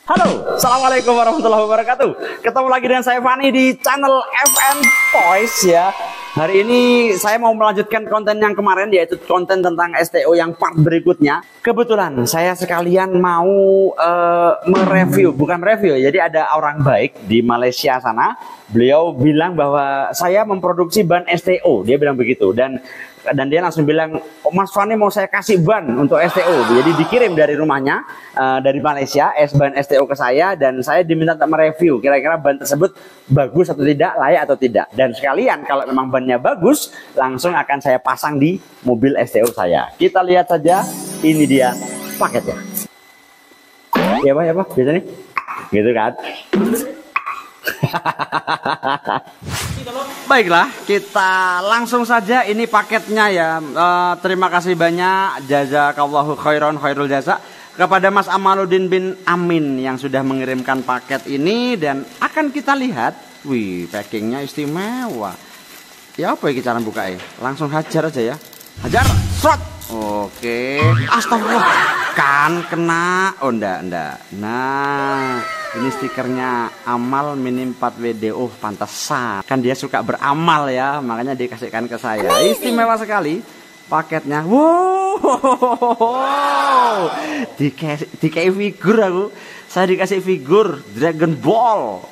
Halo, assalamualaikum warahmatullahi wabarakatuh. Ketemu lagi dengan saya Fani di channel FN Toys ya. Hari ini saya mau melanjutkan konten yang kemarin, yaitu konten tentang STO yang part berikutnya. Kebetulan saya sekalian mau mereview, bukan mereview. Jadi ada orang baik di Malaysia sana. Beliau bilang bahwa saya memproduksi ban STO. Dia bilang begitu dan dia langsung bilang, oh, Mas Fani mau saya kasih ban untuk STO. Jadi dikirim dari rumahnya dari Malaysia ban STO ke saya, dan saya diminta untuk mereview kira-kira ban tersebut bagus atau tidak, layak atau tidak. Dan sekalian kalau memang bannya bagus, langsung akan saya pasang di mobil STO saya. Kita lihat saja, ini dia paketnya. Ya Pak, ya Pak, biasa nih. Gitu kan. Baiklah, kita langsung saja, ini paketnya ya. Terima kasih banyak, jazakallahu khairan khairul jaza, kepada Mas Amaluddin bin Amin yang sudah mengirimkan paket ini. Dan akan kita lihat, wih, packingnya istimewa. Ya apa ya cara buka ya? Langsung hajar aja ya. Hajar, shot. Oke, astagfirullah, kan kena. Oh enggak. Nah, ini stikernya amal minim 4WD. Oh pantesan, kan dia suka beramal ya, makanya dikasihkan ke saya. Istimewa sekali paketnya. Wow, dikasih figur aku. Saya dikasih figur Dragon Ball.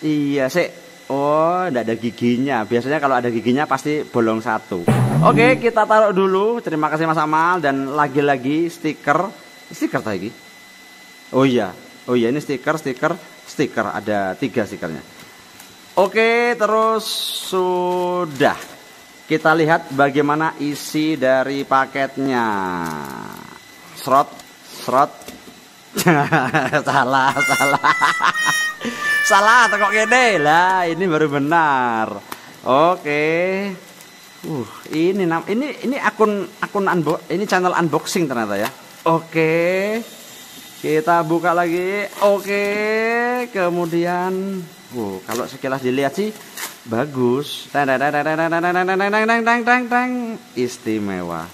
Iya sih. Oh, enggak ada giginya. Biasanya kalau ada giginya pasti bolong satu. Oke, kita taruh dulu. Terima kasih Mas Amal. Dan lagi-lagi stiker tadi. Oh iya, ini stiker. Ada 3 stikernya. Oke, terus sudah. Kita lihat bagaimana isi dari paketnya. Srot. Salah. Salah, kok gede lah. Ini baru benar. Oke. Ini akun ini channel unboxing ternyata ya. Oke. Kita buka lagi. Oke. Kemudian, kalau sekilas dilihat sih bagus. Istimewa.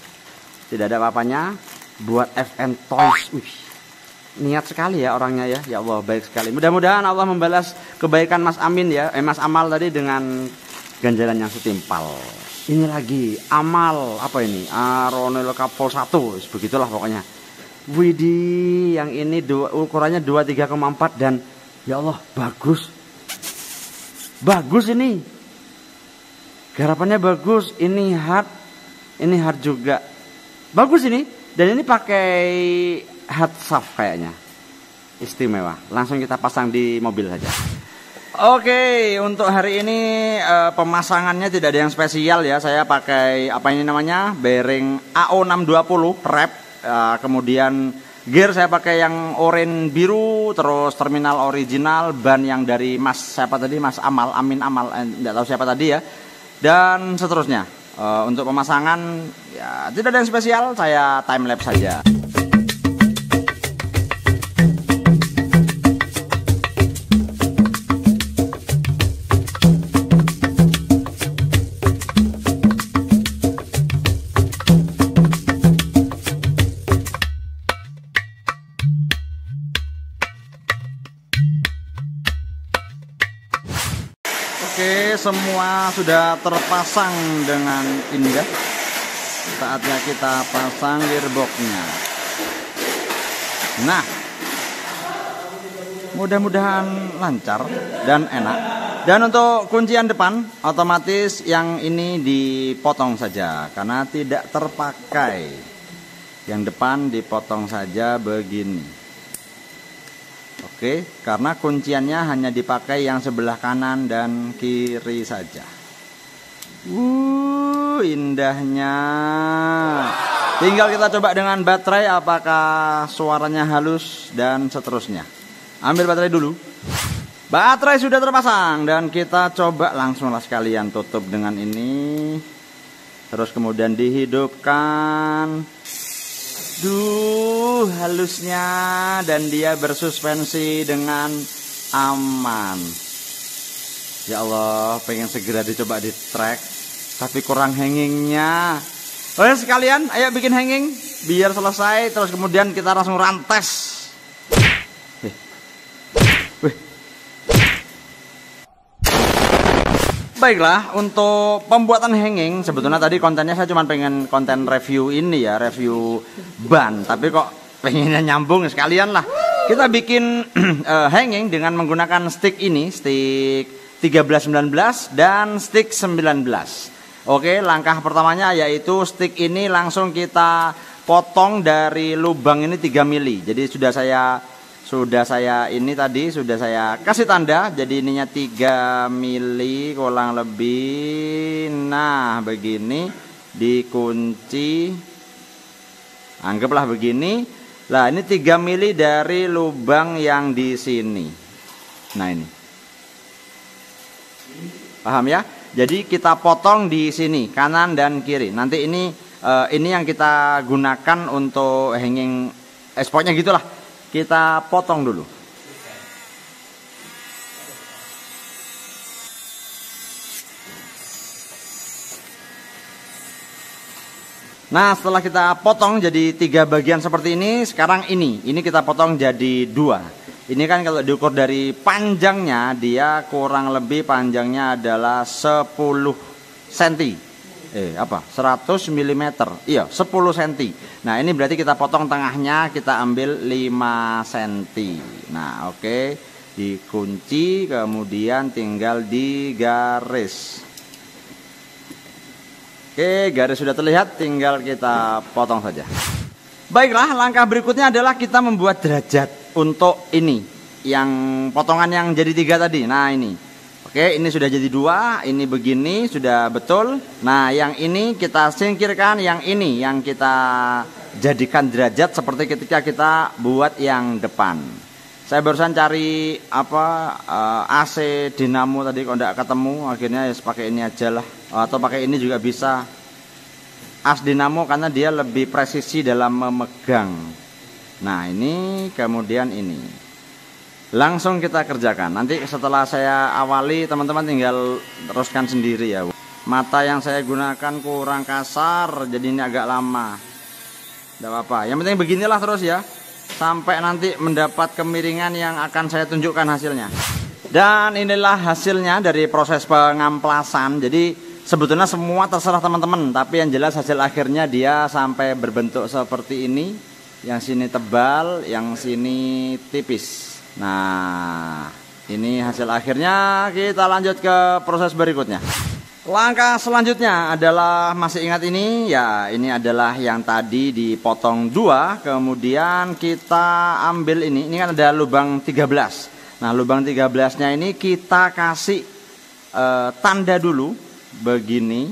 Tidak ada apa-apanya. Buat FN Toys. Niat sekali ya orangnya ya. Ya Allah, baik sekali. Mudah-mudahan Allah membalas kebaikan Mas Amin ya. Mas Amal tadi dengan ganjaran yang setimpal. Ini lagi Amal, apa ini? Aronel Kapol 1. Begitulah pokoknya. Widih, yang ini ukurannya 23,4 dan ya Allah, bagus. Bagus ini. Garapannya bagus. Ini hard juga. Bagus ini. Dan ini pakai hard soft kayaknya. Istimewa. Langsung kita pasang di mobil saja. Oke, untuk hari ini pemasangannya tidak ada yang spesial ya. Saya pakai apa ini namanya? Bearing AO620 rep. Kemudian gear saya pakai yang oranye biru, terus terminal original, ban yang dari Mas siapa tadi? Mas Amin Amal, enggak tahu siapa tadi ya. Dan seterusnya. Untuk pemasangan ya tidak ada yang spesial, saya time lapse saja. Oke, semua sudah terpasang dengan indah. Saatnya kita pasang gearboxnya. Nah, mudah-mudahan lancar dan enak. Dan untuk kuncian depan, otomatis yang ini dipotong saja karena tidak terpakai. Yang depan dipotong saja begini. Oke, karena kunciannya hanya dipakai yang sebelah kanan dan kiri saja. Indahnya. Tinggal kita coba dengan baterai apakah suaranya halus dan seterusnya. Ambil baterai dulu. Baterai sudah terpasang dan kita coba langsunglah sekalian tutup dengan ini. Terus kemudian dihidupkan. Halusnya, dan dia bersuspensi dengan aman. Ya Allah, pengen segera dicoba di track, tapi kurang hangingnya. Oke sekalian, ayo bikin hanging biar selesai. Terus kemudian kita langsung rantes. Wih. Baiklah, untuk pembuatan hanging sebetulnya tadi kontennya saya cuma pengen konten review ini ya, review ban, tapi kok pengennya nyambung sekalian lah. Kita bikin hanging dengan menggunakan stick ini, stick 1319 dan stick 19. Oke, langkah pertamanya yaitu stick ini langsung kita potong dari lubang ini 3 mili. Jadi sudah saya ini tadi sudah saya kasih tanda, jadi ininya 3 mili kurang lebih. Nah, begini dikunci. Anggaplah begini. Lah, ini 3 mili dari lubang yang di sini. Nah, ini. Paham ya? Jadi kita potong di sini kanan dan kiri. Nanti ini yang kita gunakan untuk hanging spotnya gitulah. Kita potong dulu. Nah, setelah kita potong jadi 3 bagian seperti ini, sekarang ini kita potong jadi 2. Ini kan kalau diukur dari panjangnya, dia kurang lebih panjangnya adalah 10 cm. 100 mm. Iya, 10 cm. Nah, ini berarti kita potong tengahnya, kita ambil 5 cm. Nah, oke. Dikunci, kemudian tinggal digaris. Oke, garis sudah terlihat, tinggal kita potong saja. Baiklah, langkah berikutnya adalah kita membuat derajat untuk ini, yang potongan yang jadi 3 tadi. Nah, ini. Oke, ini sudah jadi 2, ini begini, sudah betul. Nah, yang ini kita singkirkan, yang ini yang kita jadikan derajat seperti ketika kita buat yang depan. Saya barusan cari AC dinamo tadi, kok enggak ketemu, akhirnya ya pakai ini aja lah. Atau pakai ini juga bisa. As dinamo karena dia lebih presisi dalam memegang. Nah, ini kemudian ini. Langsung kita kerjakan. Nanti setelah saya awali, teman-teman tinggal teruskan sendiri ya. Mata yang saya gunakan kurang kasar, jadi ini agak lama. Tidak apa-apa. Yang penting beginilah terus ya. Sampai nanti mendapat kemiringan yang akan saya tunjukkan hasilnya. Dan inilah hasilnya dari proses pengamplasan. Jadi sebetulnya semua terserah teman-teman, tapi yang jelas hasil akhirnya dia sampai berbentuk seperti ini. Yang sini tebal, yang sini tipis. Nah, ini hasil akhirnya. Kita lanjut ke proses berikutnya. Langkah selanjutnya adalah, masih ingat ini? Ya, ini adalah yang tadi dipotong 2. Kemudian kita ambil ini kan ada lubang 13. Nah, lubang 13-nya ini kita kasih tanda dulu begini.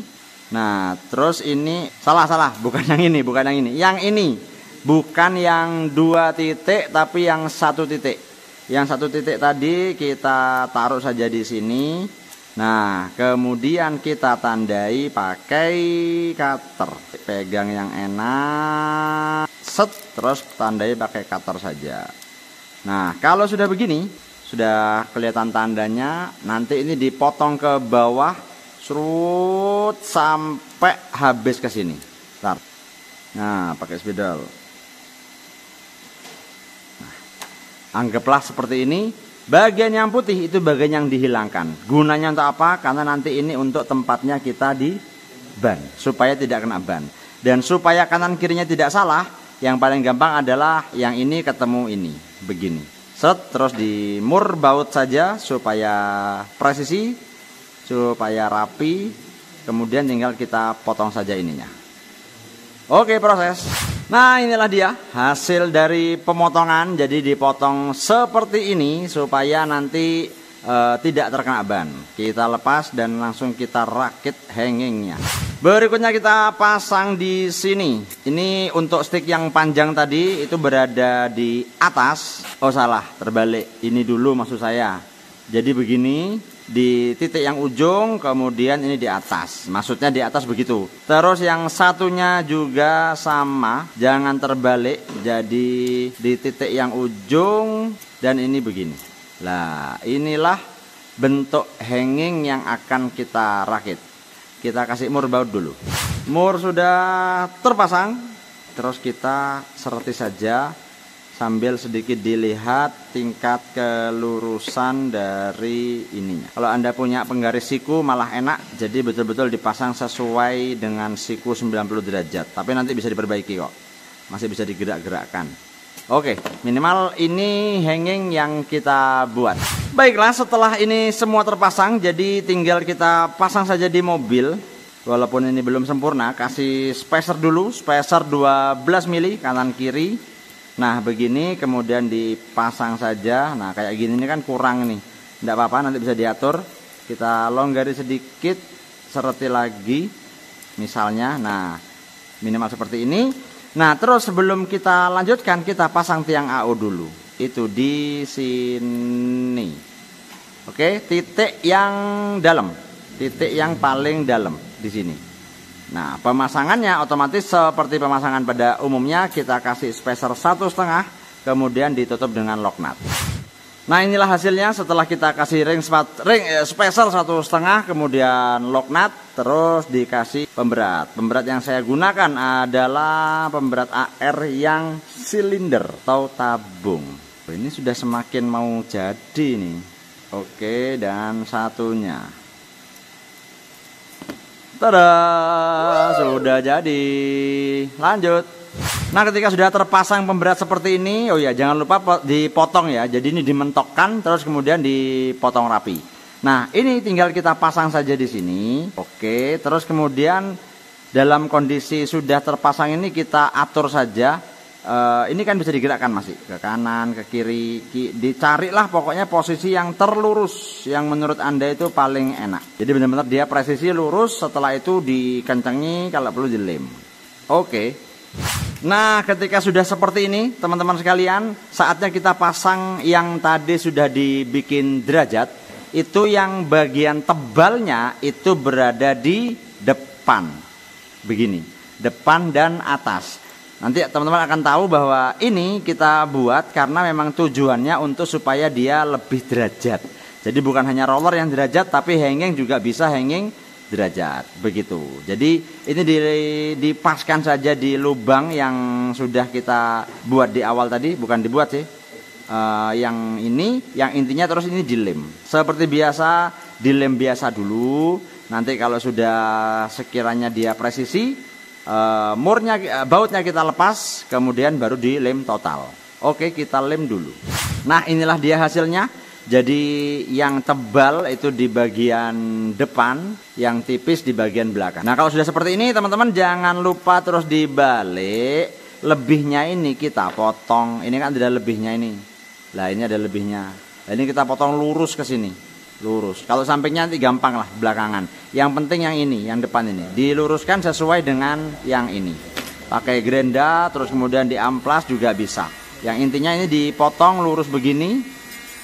Nah, terus ini salah, bukan yang ini. Yang ini bukan yang 2 titik, tapi yang 1 titik. Yang 1 titik tadi kita taruh saja di sini. Nah, kemudian kita tandai pakai cutter. Pegang yang enak. Set, terus tandai pakai cutter saja. Nah, kalau sudah begini, sudah kelihatan tandanya. Nanti ini dipotong ke bawah, serut sampai habis ke sini. Bentar. Nah, pakai spidol. Nah, anggaplah seperti ini. Bagian yang putih itu bagian yang dihilangkan. Gunanya untuk apa? Karena nanti ini untuk tempatnya kita di ban, supaya tidak kena ban. Dan supaya kanan kirinya tidak salah, yang paling gampang adalah yang ini ketemu ini, begini. Set, terus dimur baut saja supaya presisi, supaya rapi. Kemudian tinggal kita potong saja ininya. Oke, proses. Nah, inilah dia hasil dari pemotongan. Jadi dipotong seperti ini supaya nanti tidak terkena ban. Kita lepas dan langsung kita rakit hangingnya. Berikutnya kita pasang di sini. Ini untuk stick yang panjang tadi itu berada di atas. Oh, salah, terbalik. Ini dulu maksud saya. Jadi begini. Di titik yang ujung, kemudian ini di atas. Maksudnya di atas begitu. Terus yang satunya juga sama, jangan terbalik. Jadi di titik yang ujung dan ini begini. Lah, inilah bentuk hanging yang akan kita rakit. Kita kasih mur baut dulu. Mur sudah terpasang. Terus kita serti saja sambil sedikit dilihat tingkat kelurusan dari ininya. Kalau Anda punya penggaris siku malah enak, jadi betul-betul dipasang sesuai dengan siku 90 derajat. Tapi nanti bisa diperbaiki kok, masih bisa digerak-gerakkan. Oke, minimal ini hanging yang kita buat. Baiklah, setelah ini semua terpasang, jadi tinggal kita pasang saja di mobil. Walaupun ini belum sempurna, kasih spacer dulu, spacer 12 mili kanan kiri. Nah begini, kemudian dipasang saja. Nah kayak gini ini kan kurang nih, tidak apa-apa, nanti bisa diatur. Kita longgari sedikit, sereti lagi misalnya. Nah minimal seperti ini. Nah terus sebelum kita lanjutkan, kita pasang tiang AO dulu. Itu di sini. Oke, titik yang dalam, titik yang paling dalam di sini. Nah pemasangannya otomatis seperti pemasangan pada umumnya, kita kasih spacer 1,5, kemudian ditutup dengan lock nut. Nah inilah hasilnya setelah kita kasih spacer 1,5, kemudian lock nut, terus dikasih pemberat. Pemberat yang saya gunakan adalah pemberat AR yang silinder atau tabung. Ini sudah semakin mau jadi nih. Oke, dan satunya. Tada, sudah jadi. Lanjut. Nah ketika sudah terpasang pemberat seperti ini, oh ya jangan lupa dipotong ya. Jadi ini dimentokkan terus kemudian dipotong rapi. Nah ini tinggal kita pasang saja di sini. Oke, terus kemudian dalam kondisi sudah terpasang ini kita atur saja. Ini kan bisa digerakkan masih ke kanan, ke kiri, dicarilah pokoknya posisi yang terlurus, yang menurut Anda itu paling enak. Jadi benar-benar dia presisi lurus, setelah itu dikencengi, kalau perlu dilem. Oke. Nah ketika sudah seperti ini teman-teman sekalian, saatnya kita pasang yang tadi sudah dibikin derajat. Itu yang bagian tebalnya itu berada di depan. Begini, depan dan atas. Nanti teman-teman akan tahu bahwa ini kita buat karena memang tujuannya untuk supaya dia lebih derajat. Jadi bukan hanya roller yang derajat, tapi hanging juga bisa hanging derajat. Begitu. Jadi ini dipaskan saja di lubang yang sudah kita buat di awal tadi. Bukan dibuat sih. Yang ini, yang intinya terus ini dilem. Seperti biasa, dilem biasa dulu. Nanti kalau sudah sekiranya dia presisi, bautnya kita lepas, kemudian baru dilem total. Oke, kita lem dulu. Nah inilah dia hasilnya. Jadi yang tebal itu di bagian depan, yang tipis di bagian belakang. Nah kalau sudah seperti ini teman-teman jangan lupa terus dibalik. Lebihnya ini kita potong. Ini kan ada lebihnya ini. Lah ini ada lebihnya. Nah, ini kita potong lurus ke sini. Lurus. Kalau sampingnya nanti gampang lah belakangan. Yang penting yang ini, yang depan ini diluruskan sesuai dengan yang ini. Pakai gerenda, terus kemudian diamplas juga bisa. Yang intinya ini dipotong lurus begini,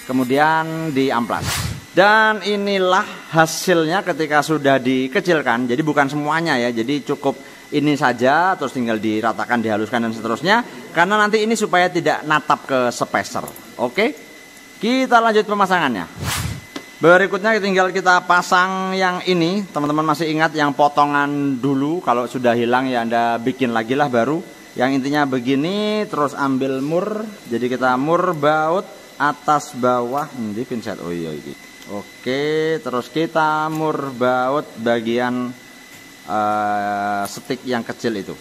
kemudian diamplas. Dan inilah hasilnya ketika sudah dikecilkan. Jadi bukan semuanya ya. Jadi cukup ini saja, terus tinggal diratakan, dihaluskan dan seterusnya. Karena nanti ini supaya tidak natap ke spacer. Oke, kita lanjut pemasangannya. Berikutnya tinggal kita pasang yang ini. Teman-teman masih ingat yang potongan dulu. Kalau sudah hilang ya Anda bikin lagi lah baru. Yang intinya begini. Terus ambil mur. Jadi kita mur baut atas bawah. Ini pinset. Oh iya ini. Oke. Terus kita mur baut bagian stick yang kecil itu.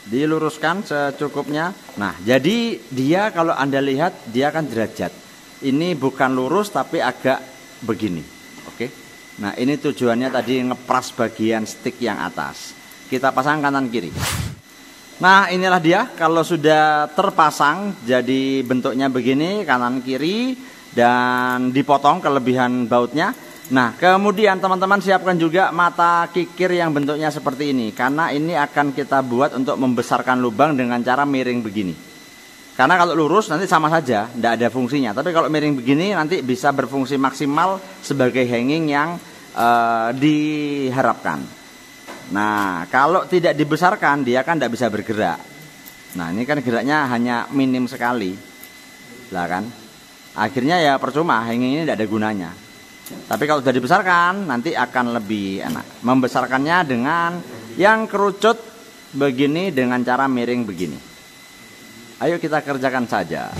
Diluruskan secukupnya. Nah jadi dia kalau Anda lihat dia kan derajat. Ini bukan lurus tapi agak begini. Oke. Nah ini tujuannya tadi ngepras bagian stick yang atas. Kita pasang kanan kiri. Nah inilah dia kalau sudah terpasang. Jadi bentuknya begini kanan kiri. Dan dipotong kelebihan bautnya. Nah kemudian teman-teman siapkan juga mata kikir yang bentuknya seperti ini. Karena ini akan kita buat untuk membesarkan lubang dengan cara miring begini. Karena kalau lurus nanti sama saja, tidak ada fungsinya. Tapi kalau miring begini nanti bisa berfungsi maksimal sebagai hanging yang diharapkan. Nah kalau tidak dibesarkan dia kan tidak bisa bergerak. Nah ini kan geraknya hanya minim sekali. Lah kan. Akhirnya ya percuma, hanging ini tidak ada gunanya. Tapi kalau sudah dibesarkan nanti akan lebih enak. Membesarkannya dengan yang kerucut begini dengan cara miring begini. Ayo kita kerjakan saja.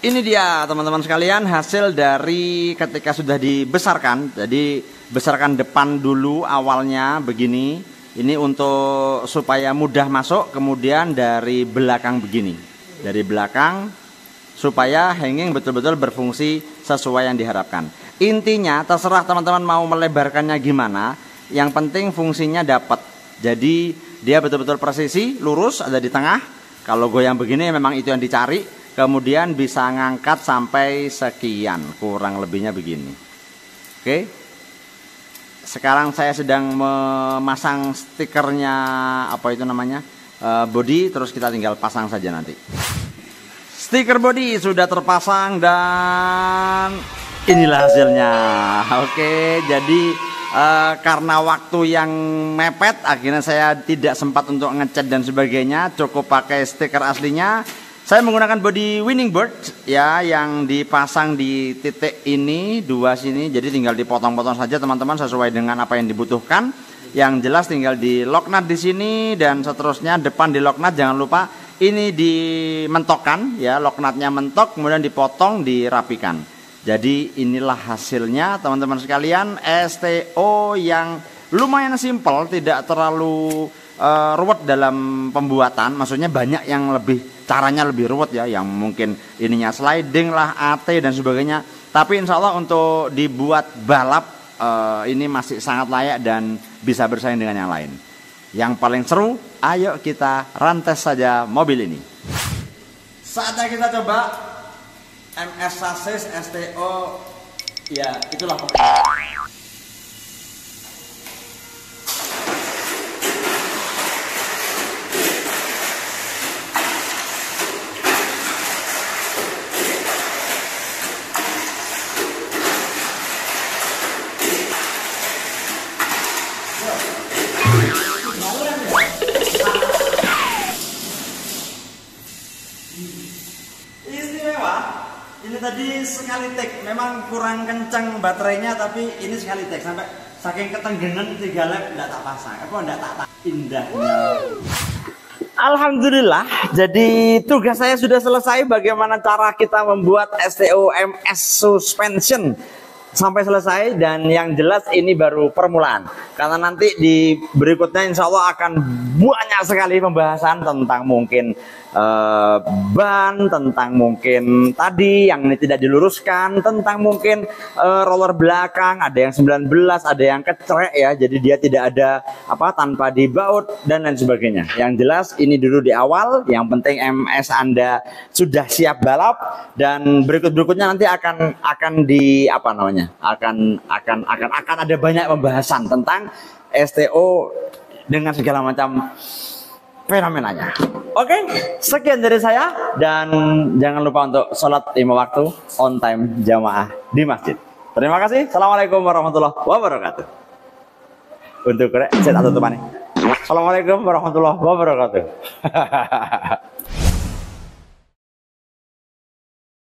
Ini dia teman-teman sekalian hasil dari ketika sudah dibesarkan. Jadi besarkan depan dulu awalnya begini. Ini untuk supaya mudah masuk. Kemudian dari belakang begini. Dari belakang supaya hanging betul-betul berfungsi sesuai yang diharapkan. Intinya terserah teman-teman mau melebarkannya gimana. Yang penting fungsinya dapat. Jadi dia betul-betul presisi, lurus, ada di tengah. Kalau goyang begini memang itu yang dicari. Kemudian bisa ngangkat sampai sekian, kurang lebihnya begini. Oke. Sekarang saya sedang memasang stikernya, apa itu namanya, body. Terus kita tinggal pasang saja nanti. Stiker body sudah terpasang dan inilah hasilnya. Oke, jadi karena waktu yang mepet, akhirnya saya tidak sempat untuk ngecat dan sebagainya. Cukup pakai stiker aslinya. Saya menggunakan body Winning Bird ya, yang dipasang di titik ini, dua sini. Jadi tinggal dipotong-potong saja teman-teman sesuai dengan apa yang dibutuhkan. Yang jelas tinggal di lock nut di sini dan seterusnya. Depan di lock nut, jangan lupa ini dimentokkan ya, lock nutnya mentok, kemudian dipotong, dirapikan. Jadi inilah hasilnya teman-teman sekalian, STO yang lumayan simpel, tidak terlalu ruwet dalam pembuatan. Maksudnya banyak yang caranya lebih ruwet ya, yang mungkin ininya sliding lah, AT dan sebagainya. Tapi insya Allah untuk dibuat balap ini masih sangat layak dan bisa bersaing dengan yang lain. Yang paling seru, ayo kita rantes saja mobil ini. Saatnya kita coba MS Chassis STO. Ya itulah pokoknya. Istimewa. Ini tadi sekali take, memang kurang kencang baterainya, tapi ini sekali take sampai saking ketenggengan 3 lap enggak tak pasang. Enggak tak indahnya. Alhamdulillah, jadi tugas saya sudah selesai. Bagaimana cara kita membuat STO MS Suspension sampai selesai, dan yang jelas ini baru permulaan. Karena nanti di berikutnya insya Allah akan banyak sekali pembahasan tentang mungkin ban, tentang mungkin tadi yang ini tidak diluruskan, tentang mungkin roller belakang, ada yang 19, ada yang kecrek ya, jadi dia tidak ada apa, tanpa dibaut dan lain sebagainya. Yang jelas ini dulu di awal, yang penting MS Anda sudah siap balap, dan berikutnya nanti akan di apa namanya, akan ada banyak pembahasan tentang STO dengan segala macam fenomenanya. Oke, sekian dari saya, dan jangan lupa untuk sholat 5 waktu on time jamaah di masjid. Terima kasih. Assalamualaikum warahmatullahi wabarakatuh. Untuk saya tutupannya. Assalamualaikum warahmatullahi wabarakatuh.